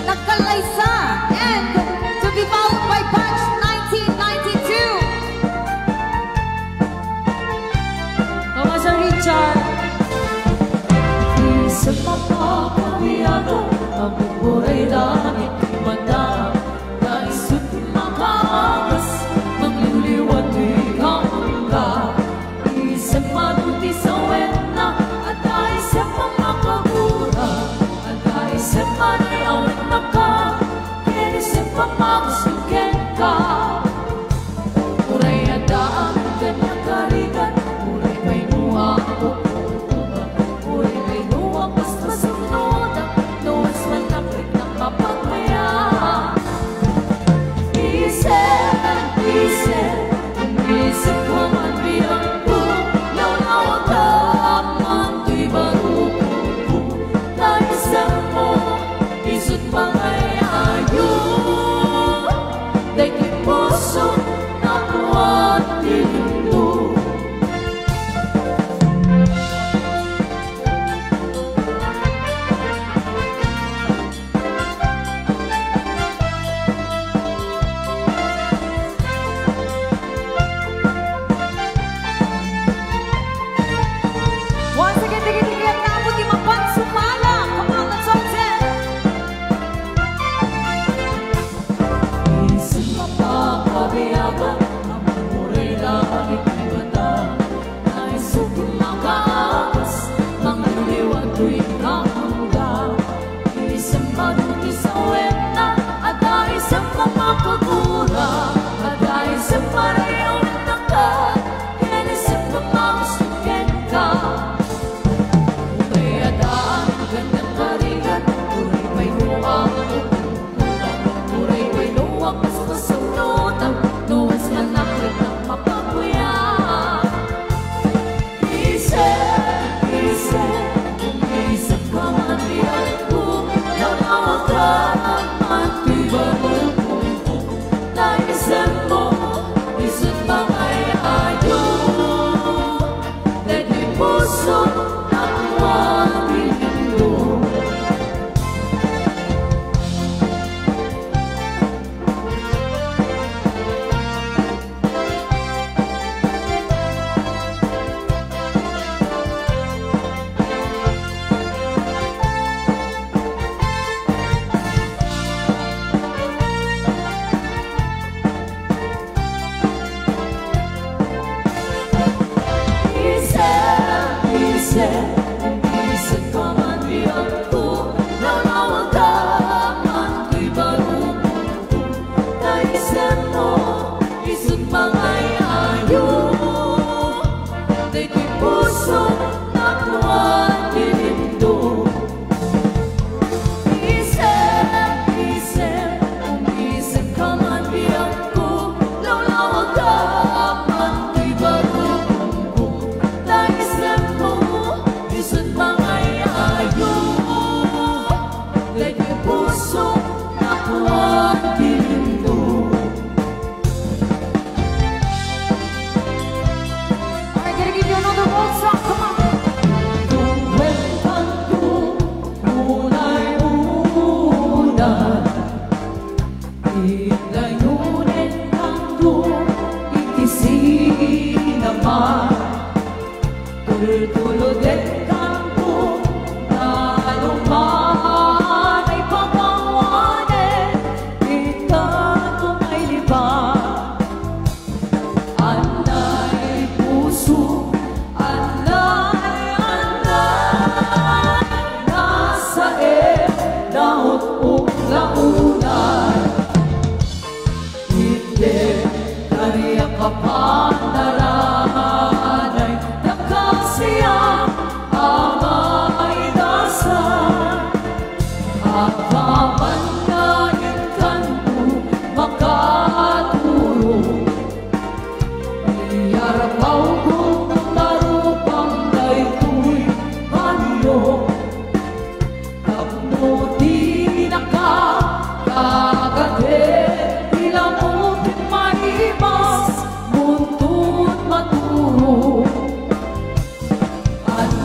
Nagkalaysa, and to be followed by Punch 1992. Thomas Richard. Sa mapapahiyado, ang buhay langit mata, naisip makaangas, magliliwan di hangga. Isip manuti sa wena, at isip makakura, at isip manayawin maka, kinisip pamagsukin ka. Uray adaan, kanyang karigan, uray may nuha ko.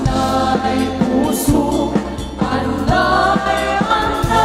Anay puso, anay, anay.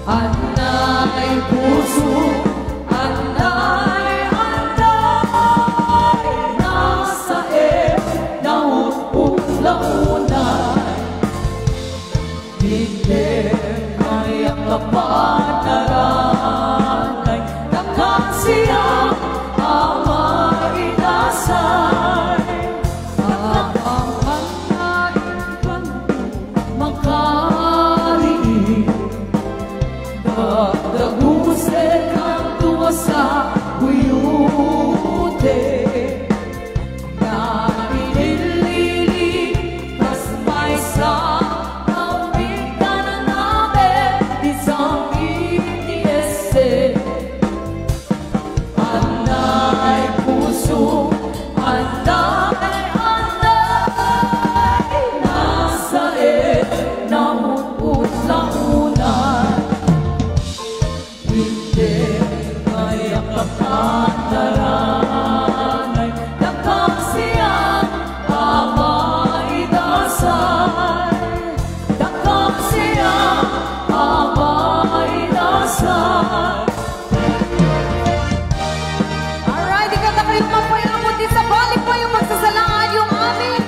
Anay puso, anay, nasa nauulaunay. Hindi kayang kapanaranay, nakasiyang ama inasay. Ang hanain kanto makariin, dagdagusin kanto sa buyute. Na inililigtas may sa kapitan namin isang itiese. Anay puso, anay, nasa nauulaunay. Hindi kayang kapanaranay, nakasiyang ama inasay. Nakasiyang ama inasay. Alright, ikaw na kayo naman po yung abutin sa balik po yung magsasalangan yung amin.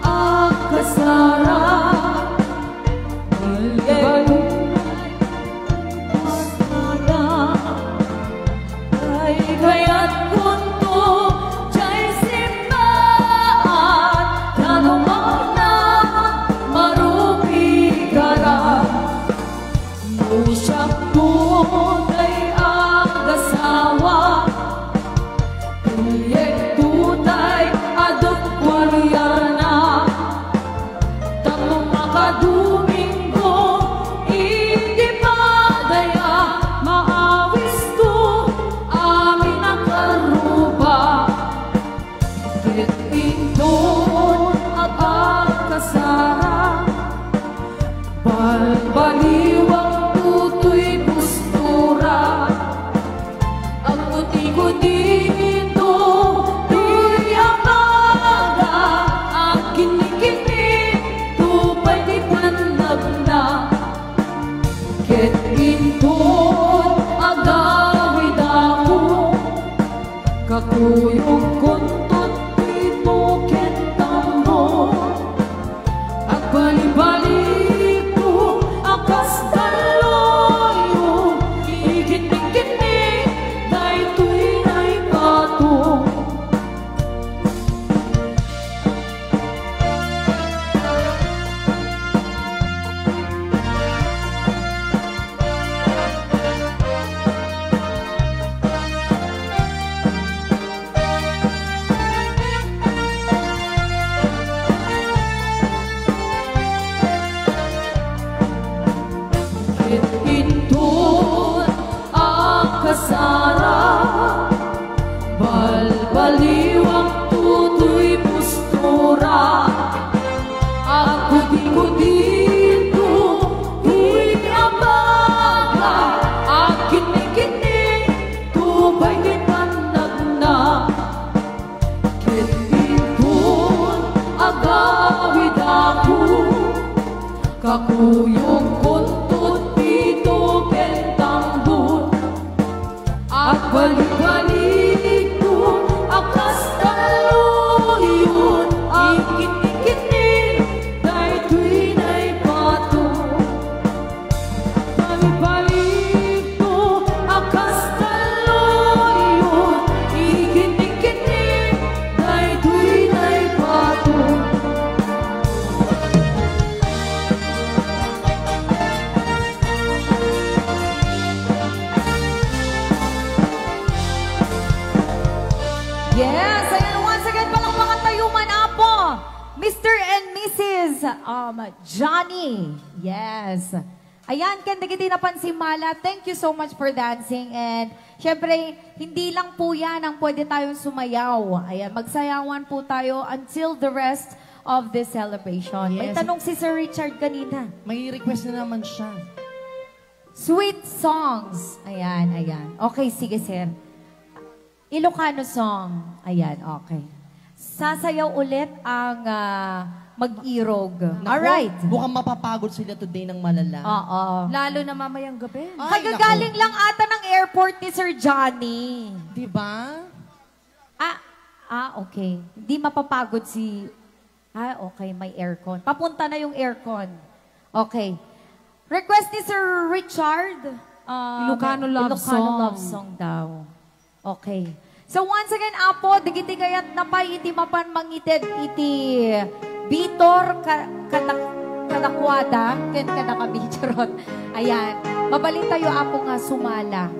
Ang kasarap ay kaya't kunto diya'y simbahan tanumang na marupigara. Musyak doon ay agasawa, tuyek-tutay adot waryana. Tamong makadumingo, hindi padaya, maawis to, amin ang karuba. Kitinton at agkasara, balbaliwang tutoy gustura. Ang puti ko dito, tuy amaga, ang kinikini, tupay di panag na. Kitinton agawid ako, kakuyog kuntot dito kentambo. At bali-balik ko, akas daloyo, ikini-kini, dahil tuwin ay pato. Kitinton ang kasara, balbaliwang tutoy postura. Ako di ko dito, tuy amaga, ang kinikini, tupay di panag na. Kitinton agawid ako, kakuyog kuntot dito kentambon. At balik-balik ko, akas daloyon, ikini-kini, dahil tuwin ay pato. Balik-balik ko, akas daloyon, ikini-kini, dahil tuwin ay pato. Yes, ayan, once again, palakpakan tayo man apo. Mr. and Mrs. Johnny. Yes. Ayan, kanda kita napansin Mala. Thank you so much for dancing. And syempre, hindi lang po yan ang pwede tayong sumayaw. Ayan, magsayawan po tayo until the rest of this celebration. May Yes. tanong si Sir Richard kanina. May request na naman siya. Sweet songs. Ayan, ayan. Okay, sige sir. Ilocano song. Ayan, okay. sasayaw ulit ang mag-irog. Naku, Alright. Mukhang mapapagod sila today ng malala. Oo. Lalo na mamayang gabi. Ay, Kagagaling lang ata ng airport ni Sir Johnny. Diba? Okay. Hindi mapapagod si... okay, may aircon. Papunta na yung aircon. Okay. Request ni Sir Richard. Ilocano love song. Love song daw. Okay. So once again, Apo, digiti kayat napay iti mapan mangited iti Bitor kadakwada, ken kadakabicharot. Ayan. Mabalin tayo, Apo, nga sumala.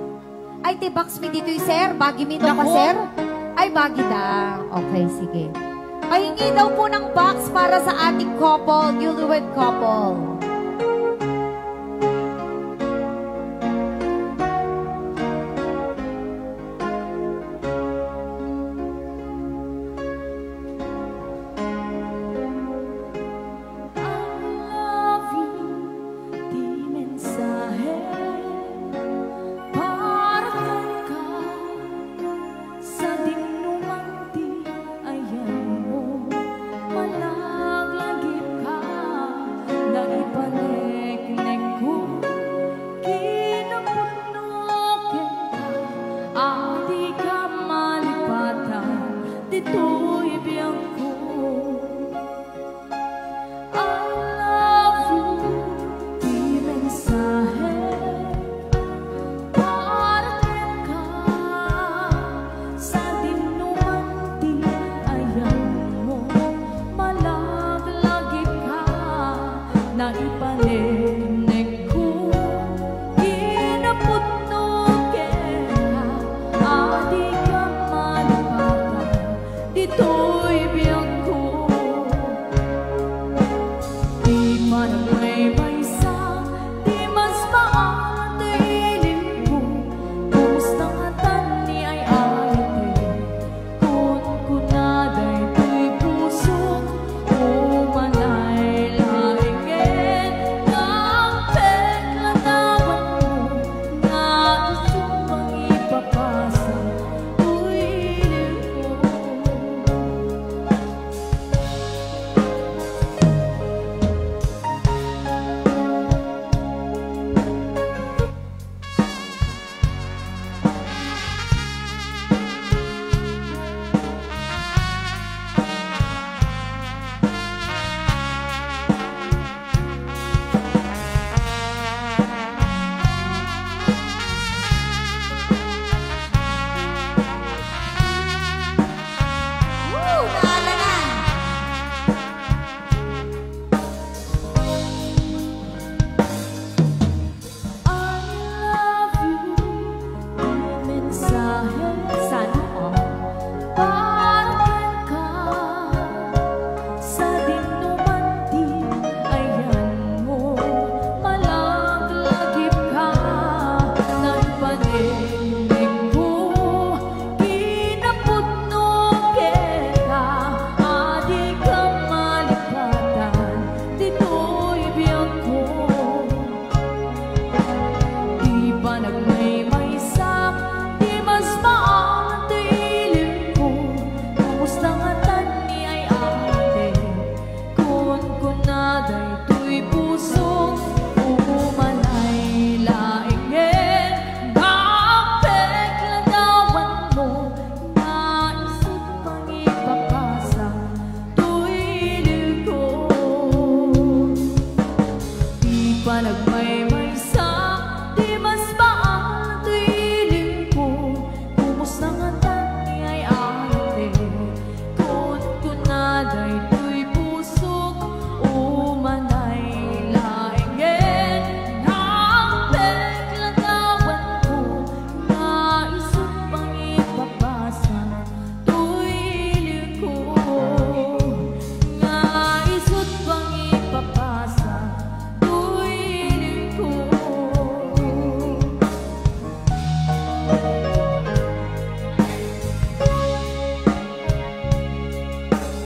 Ay, box mi dito sir. Bagi mi daw pa, Naku! sir? Ay, bagi da. Okay, sige. Pahingi daw po ng box para sa ating couple, newlywed couple.